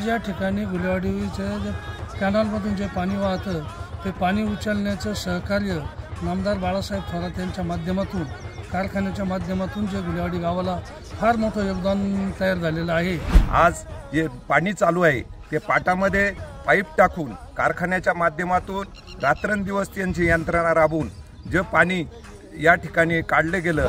आज या ठिकाणी गुलेवाडीच्या जे कॅनलमधून जे पाणी वाहतं ते पाणी उचलण्याचं सहकार्य नामदार बाळासाहेब थोरात यांच्या माध्यमातून, कारखान्याच्या माध्यमातून जे गुलेवाडी गावाला फार मोठं योगदान तयार झालेलं आहे। आज जे पाणी चालू आहे ते पाटामध्ये पाईप टाकून कारखान्याच्या माध्यमातून रात्रंदिवस त्यांची यंत्रणा राबवून जे पाणी या ठिकाणी काढले गेलं।